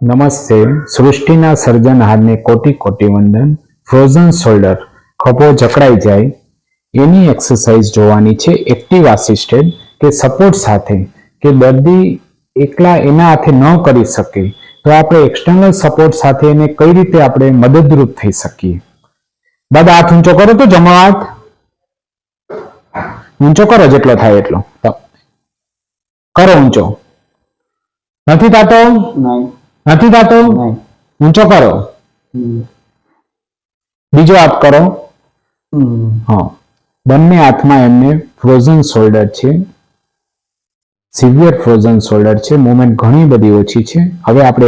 નમસ્તે. સૃષ્ટિના સર્જનહારને કોટી કોટી વંદન. ફ્રોઝન શોલ્ડર, ખભો જકડાઈ જાય એની એક્સરસાઇઝ જોવાની છે, એક્ટિવ આસિસ્ટેડ કે સપોર્ટ સાથે, કે દર્દી એકલા એના હાથે ન કરી શકે તો આપણે એક્સટર્નલ સપોર્ટ સાથે એને કઈ રીતે આપણે મદદરૂપ થઈ શકીએ. દાદા હાથ ઊંચો કરો તો જમણો હાથ ઊંચો કરો, જેટલો થાય એટલો કરો ઊંચો. નથી થતો? નથી થતો? ઊંચો કરો. બીજો હાથ કરો. હા, બંને હાથમાં એમને ફ્રોઝન શોલ્ડર છે, સિવિયર ફ્રોઝન શોલ્ડર છે, મૂવમેન્ટ ઘણી બધી ઓછી છે. હવે આપણે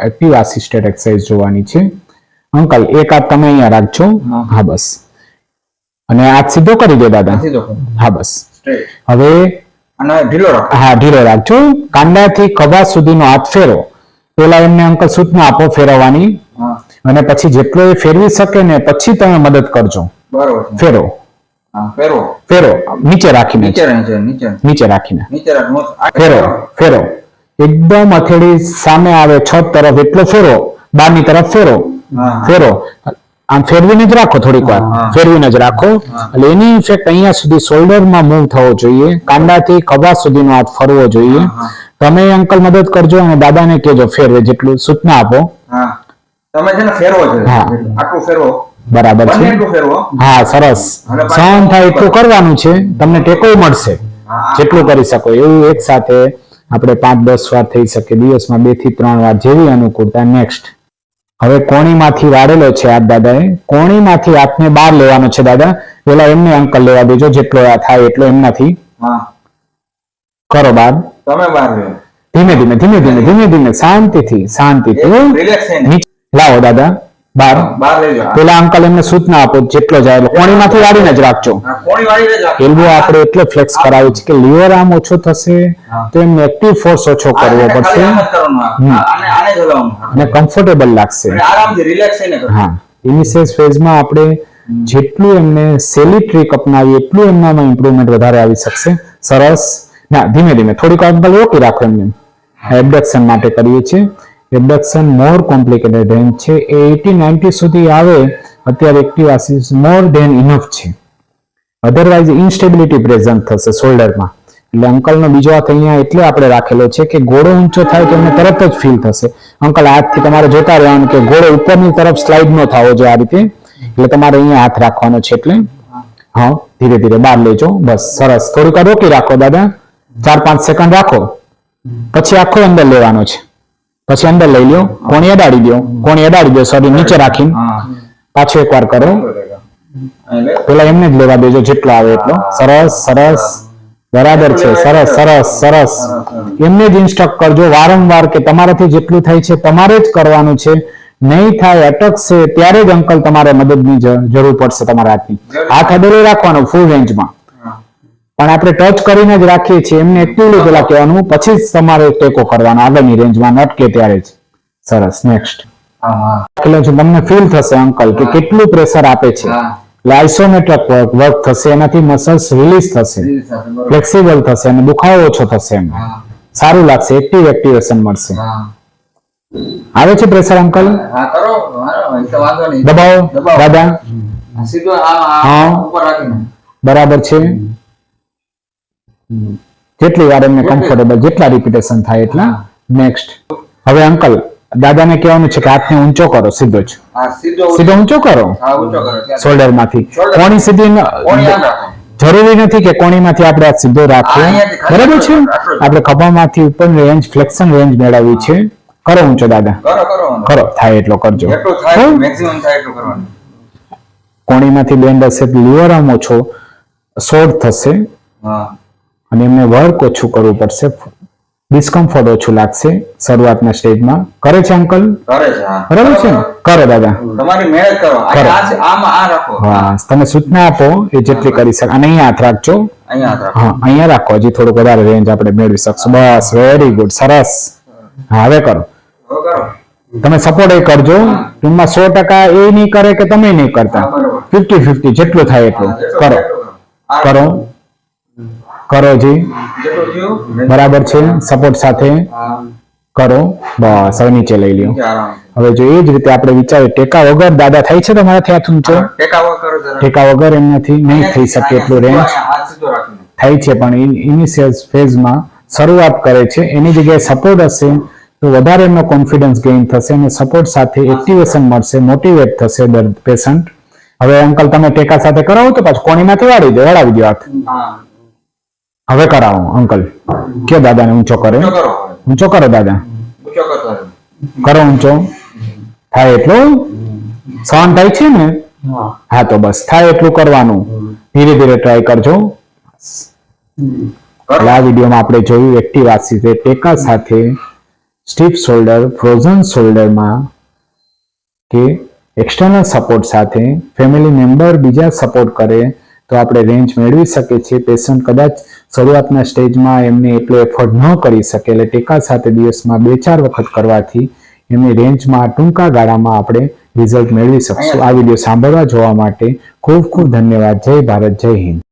એક્ટિવ આસિસ્ટેડ એક્સરસાઇઝ જોવાની છે. અંકલ એક હાથ તમે અહીંયા રાખજો. હા બસ, અને હાથ સીધો કરી દો દાદા. હા બસ. હવે હા ઢીલો રાખજો. કાંડાથી ખભા સુધીનો હાથ ફેરો. પેલા એમને અંકલ સૂચના આપો ફેરવવાની, અને પછી જેટલો એ ફેરવી શકે ને પછી તમે મદદ કરજો. ફેરો ફેરો નીચે રાખીને, નીચે રાખીને ફેરો ફેરો. એકદમ હથેળી સામે આવે છત તરફ એટલો ફેરો, બહારની તરફ ફેરો ફેરો. આમ ફેરવીને જ રાખો, થોડીક વાર ફેરવીને જ રાખો. એટલે એની ઇફેક્ટ અહીંયા સુધી શોલ્ડરમાં મૂવ થવો જોઈએ, કાંડાથી ખભા સુધીનો હાથ ફરવો જોઈએ. તમે અંકલ મદદ કરજો અને દાદાને કહેજો ફેરવે, જેટલું સૂચના આપો. તમે છે ને ફેરવો છે, આટલું ફેરવો. બરાબર છે. હા સરસ. સહન થાય એટલું કરવાનું છે, તમને ટેકો મળશે જેટલું કરી શકો એવું. એક સાથે આપણે 5-10 વાર થઈ શકે, દિવસમાં 2 થી 3 વાર, જેવી અનુકૂળતા. નેક્સ્ટ. હવે કોણીમાંથી વાળેલો છે હાથ દાદાએ. કોણીમાંથી હાથને બહાર લેવાનો છે દાદા. પેલા એમને અંકલ લેવા દેજો, જેટલો થાય એટલો એમનાથી કરો બહાર. તમે બહાર લો. ધીમે ધીમે ધીમે ધીમે ધીમે ધીમે શાંતિથી શાંતિથી લાવો દાદા બહાર. પેલા અંકલ એમને સૂચના આપો જેટલો જાય કોણીમાંથી વાળીને જ રાખજો. એલ્બો આપણે એટલે ફ્લેક્સ કરાવી છે કે લીવર આમ ઓછો થશે તો એમને એક્ટિવ ફોર્સ ઓછો કરવો પડશે અને કમ્ફર્ટેબલ લાગશે. હા, ઇનિશિયલ ફેઝમાં આપણે જેટલું એમને સેલી ટ્રીક અપનાવીએ એટલું એમનામાં ઇમ્પ્રુવમેન્ટ વધારે આવી શકશે. સરસ. ના, ધીમે ધીમે થોડીક અંકલ રોકી રાખો. એમને એબડક્શન માટે કરીએ છીએ. એબડક્શન મોર કોમ્પ્લિકેટેડ રેન્જ છે, એ 80-90 સુધી આવે અત્યારે active Assis more than enough છે. અધરવાઇઝ ઇન્સ્ટેબિલિટી પ્રેઝન્ટ થશે શોલ્ડરમાં. એટલે અંકલનો બીજો હાથ અહીંયા એટલે આપણે રાખેલો છે કે ઘોડો ઊંચો થાય તો એમને તરત જ ફીલ થશે. અંકલ હાથથી તમારે જોતા રહેવાનું કે ઘોડો ઉપરની તરફ સ્લાઇડ ન થવો જોઈએ આ રીતે. એટલે તમારે અહીંયા હાથ રાખવાનો છે. એટલે હા, ધીરે ધીરે બહાર લેજો. બસ સરસ. થોડીક વાર રોકી રાખો દાદા, 4-5 સેકન્ડ રાખો, પછી આખો અંદર લેવાનો છે. પછી અંદર લઈ લ્યો, કોણી અડાડી દો, કોણી અડાડી દો, સોરી નીચે રાખીને પાછો એકવાર કરો. પેલા એમને જ લેવા દેજો જેટલો આવે એટલો. સરસ સરસ, બરાબર છે. સરસ સરસ સરસ. એમને જ ઇન્સ્ટ્રક્ટ કરજો વારંવાર કે તમારાથી જેટલું થાય છે તમારે જ કરવાનું છે. નહીં થાય, અટકશે ત્યારે જ અંકલ તમારે મદદની જરૂર પડશે. તમારા હાથની હાથ અડેલો રાખવાનો ફૂલ રેન્જમાં, પણ આપણે ટચ કરીને જ રાખીએ છીએ. એમને એક્ટિવલી પેલા કહેવાનું, પછી જ તમારે ટેકો કરવાનો આગળની રેન્જમાં અટકે ત્યારે જ. સરસ. નેક્સ્ટ. તમને ફીલ થશે અંકલ કે કેટલું પ્રેશર આપે છે. એટલે આઇસોમેટ્રિક વર્ક થશે, એનાથી મસલ્સ રિલીઝ થશે, ફ્લેક્સિબલ થશે અને દુખાવો ઓછો થશે. એમ સારું લાગશે, એક્ટિવેશન મળશે. આવે છે પ્રેશર અંકલ? દબાવો દાદા. હા બરાબર છે. જેટલી વાર એમને કમ્ફર્ટેબલ, જેટલા રિપીટેશન થાય એટલા. નેક્સ્ટ. હવે અંકલ દાદાને કહેવાનું છે કે હાથને ઊંચો કરો, સીધો જ સીધો ઊંચો કરો શોલ્ડર માંથી. કોણી સીધી જરૂરી નથી કે કોણીમાંથી આપણે હાથ સીધો રાખીએ, બરાબર છે. આપણે ખભામાંથી ઉપર રેન્જ, ફ્લેક્શન રેન્જ મેળવવી છે. કરો ઊંચો દાદા, કરો, થાય એટલો કરજો. કોણીમાંથી બેન્ડ હશે તો લીવર આમ ઓછો શોર્ટ થશે અને એમને વર્ક ઓછું કરવું પડશે, ડિસ્કમ્ફર્ટ ઓછું લાગશે શરૂઆતના સ્ટેજમાં. કરે છે અંકલ? બરાબર છે ને? કરો દાદા, હા. તમે સૂચના આપો એ જેટલી કરી શકે. અને અહીંયા હાથ રાખજો. હા, અહીંયા રાખો. હજી થોડુંક વધારે રેન્જ આપણે મેળવી શકશું. બસ, વેરી ગુડ, સરસ. હા, હવે કરો. તમે સપોર્ટ એ કરજો. ટૂંકમાં 100% એ નહીં કરે કે તમે નહીં કરતા, 50-50 જેટલું થાય એટલું કરો. કરો કરો જી, બરાબર છે. સપોર્ટ સાથે કરો, બસ હવે નીચે લઈ લ્યો. નીચે આરામ. હવે જો એ જ રીતે આપણે વિચારીએ ટેકા વગર દાદા થાય છે તમારાથી હાથ ઊંચો? ટેકા વગર જરા. ટેકા વગર એમનાથી નહીં થઈ શકે એટલું રેન્જ હાથ સીધો રાખીને. થાય છે, પણ ઇનિશિયલ ફેઝમાં શરૂઆત કરે છે. એની જગ્યાએ સપોર્ટ હશે તો વધારે એમનો કોન્ફિડન્સ ગેઇન થશે અને સપોર્ટ સાથે એક્ટિવેશન મળશે, મોટિવેટ થશે પેશન્ટ. હવે અંકલ તમે ટેકા સાથે કરાવો તો પાછું કોણીમાંથી વળાવી દો હાથ. હા. હવે કરાવો અંકલ, કયો દાદાને ઊંચો કરે, ઊંચો કરો. ઊંચો કરો દાદા, ઊંચો કરતો રહે. કરો ઊંચો. થાય એટલું સહન થાય છે ને? હા તો બસ થાય એટલું કરવાનું, ધીરે ધીરે ટ્રાય કરજો. આ વિડીયોમાં આપણે જોયું એક્ટિવ આસી ટેકા સાથે સ્ટીફ શોલ્ડર, ફ્રોઝન શોલ્ડરમાં કે એક્સટર્નલ સપોર્ટ સાથે ફેમિલી મેમ્બર બીજા સપોર્ટ કરે તો આપણે રેન્જ મેળવી શકીએ છીએ. પેશન્ટ કદાચ શરૂઆતના સ્ટેજમાં એમને એટલો એફર્ટ ન કરી શકે, એટલે ટેકા સાથે દિવસમાં 2-4 વખત કરવાથી એમની રેન્જમાં ટૂંકા ગાળામાં આપણે રિઝલ્ટ મેળવી શકશું. આ વિડીયો સાંભળવા જોવા માટે ખૂબ ખૂબ ધન્યવાદ. જય ભારત, જય હિન્દ.